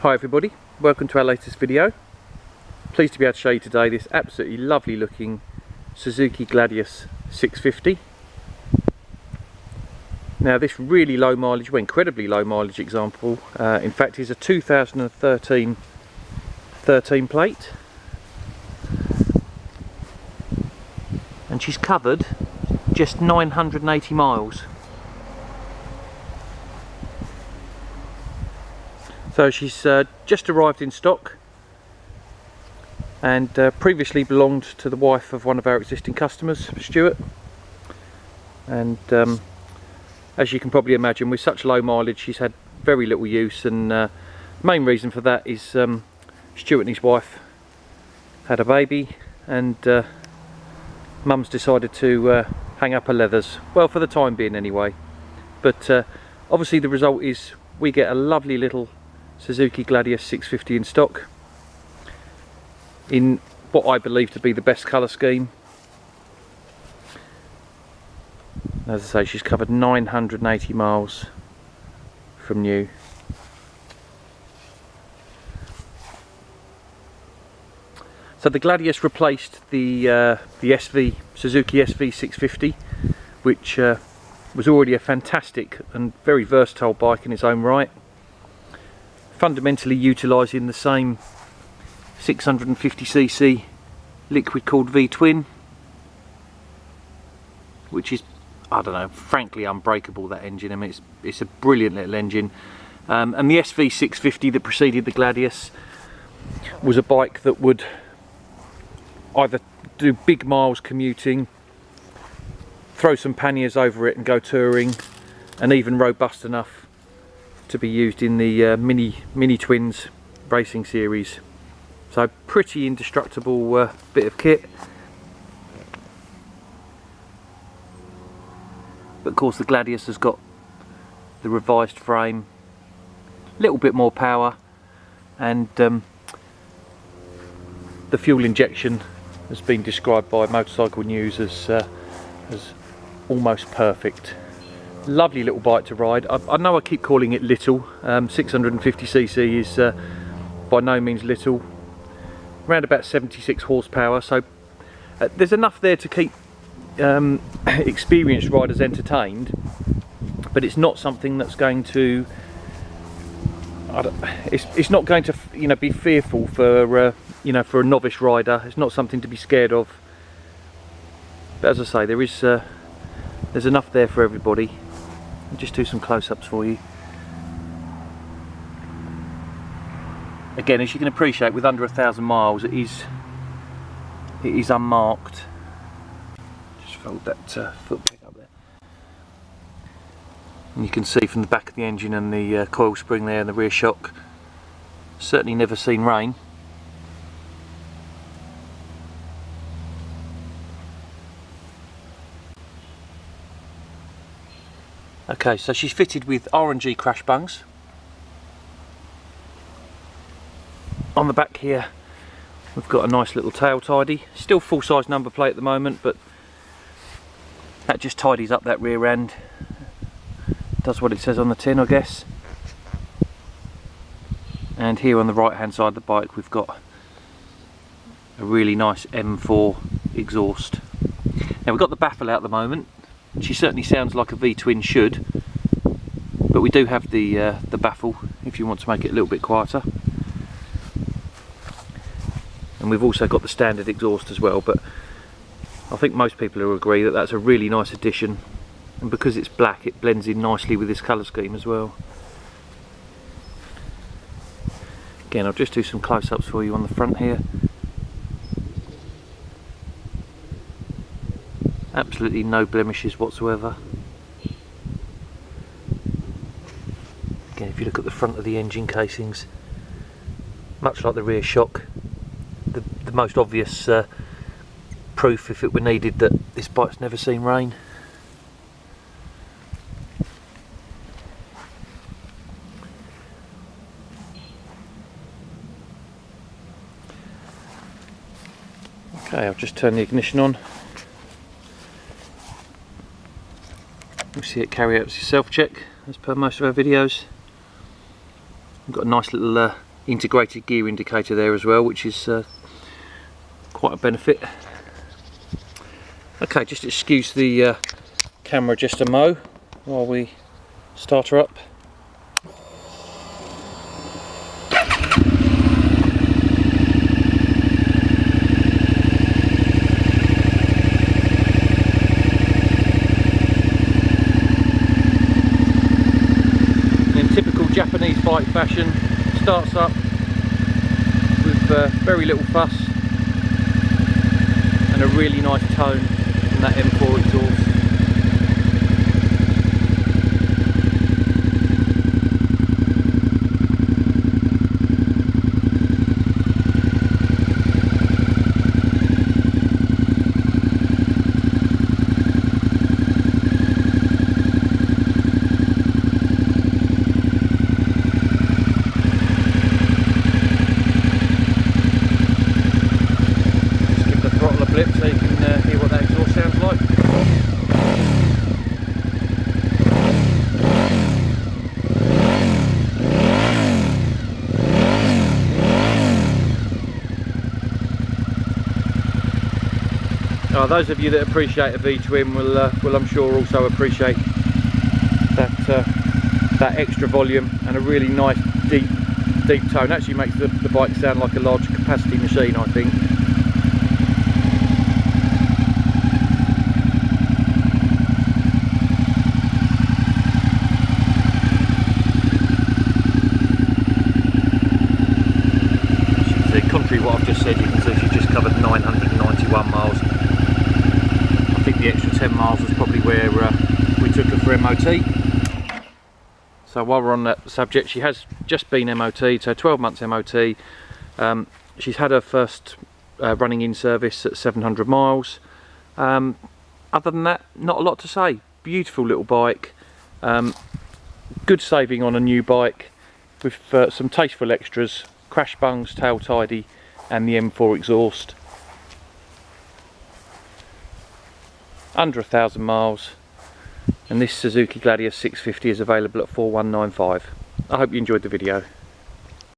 Hi everybody, welcome to our latest video. Pleased to be able to show you today this absolutely lovely looking Suzuki Gladius 650. Now this really low mileage, well incredibly low mileage example, in fact is a 2013 plate. And she's covered just 980 miles. So she's just arrived in stock and previously belonged to the wife of one of our existing customers, Stuart. And as you can probably imagine, with such low mileage she's had very little use, and the main reason for that is Stuart and his wife had a baby, and Mum's decided to hang up her leathers, well for the time being anyway. But obviously the result is we get a lovely little Suzuki Gladius 650 in stock in what I believe to be the best colour scheme. As I say, she's covered 980 miles from new. So the Gladius replaced the Suzuki SV 650, which was already a fantastic and very versatile bike in its own right, fundamentally utilising the same 650cc liquid cooled V-twin, which is, I don't know, frankly unbreakable, that engine. I mean, it's a brilliant little engine. And the SV 650 that preceded the Gladius was a bike that would either do big miles commuting, throw some panniers over it and go touring, and even robust enough to be used in the mini twins racing series. So pretty indestructible bit of kit. But of course the Gladius has got the revised frame, a little bit more power, and the fuel injection has been described by Motorcycle News as almost perfect. Lovely little bike to ride. I know I keep calling it little. 650cc is by no means little. Around about 76 horsepower, so there's enough there to keep experienced riders entertained, but it's not something that's going to it's not going to be fearful for for a novice rider. It's not something to be scared of. But as I say, there's enough there for everybody. I'll just do some close-ups for you. Again, as you can appreciate, with under 1,000 miles, it is unmarked. Just fold that foot plate up there, and you can see from the back of the engine and the coil spring there and the rear shock, certainly never seen rain. Okay, so she's fitted with R&G crash bungs. On the back here we've got a nice little tail tidy, still full size number plate at the moment, but that just tidies up that rear end, does what it says on the tin, I guess. And here on the right hand side of the bike we've got a really nice M4 exhaust. Now we've got the baffle out at the moment. She certainly sounds like a V-twin should, but we do have the baffle if you want to make it a little bit quieter. And we've also got the standard exhaust as well, but I think most people will agree that that's a really nice addition, and because it's black it blends in nicely with this colour scheme as well. Again, I'll just do some close-ups for you on the front here. Absolutely no blemishes whatsoever. Again, if you look at the front of the engine casings, much like the rear shock, the most obvious proof, if it were needed, that this bike's never seen rain. Okay, I'll just turn the ignition on. You'll see it carry out its self-check as per most of our videos. We've got a nice little integrated gear indicator there as well, which is quite a benefit. Okay, just excuse the camera just a mo while we start her up. In typical Japanese bike fashion, starts up with very little fuss and a really nice tone from that M4 exhaust. So you can hear what that exhaust sounds like. Those of you that appreciate a V-twin will I'm sure also appreciate that extra volume and a really nice deep tone. Actually makes the bike sound like a large capacity machine, I think. Contrary to what I've just said, you can see she's just covered 991 miles. I think the extra 10 miles was probably where we took her for MOT. So while we're on that subject, she has just been MOT, so 12 months MOT. She's had her first running in service at 700 miles. Other than that, not a lot to say. Beautiful little bike, good saving on a new bike with some tasteful extras. Crash bungs, tail tidy and the M4 exhaust. Under 1,000 miles, and this Suzuki Gladius 650 is available at 4195. I hope you enjoyed the video.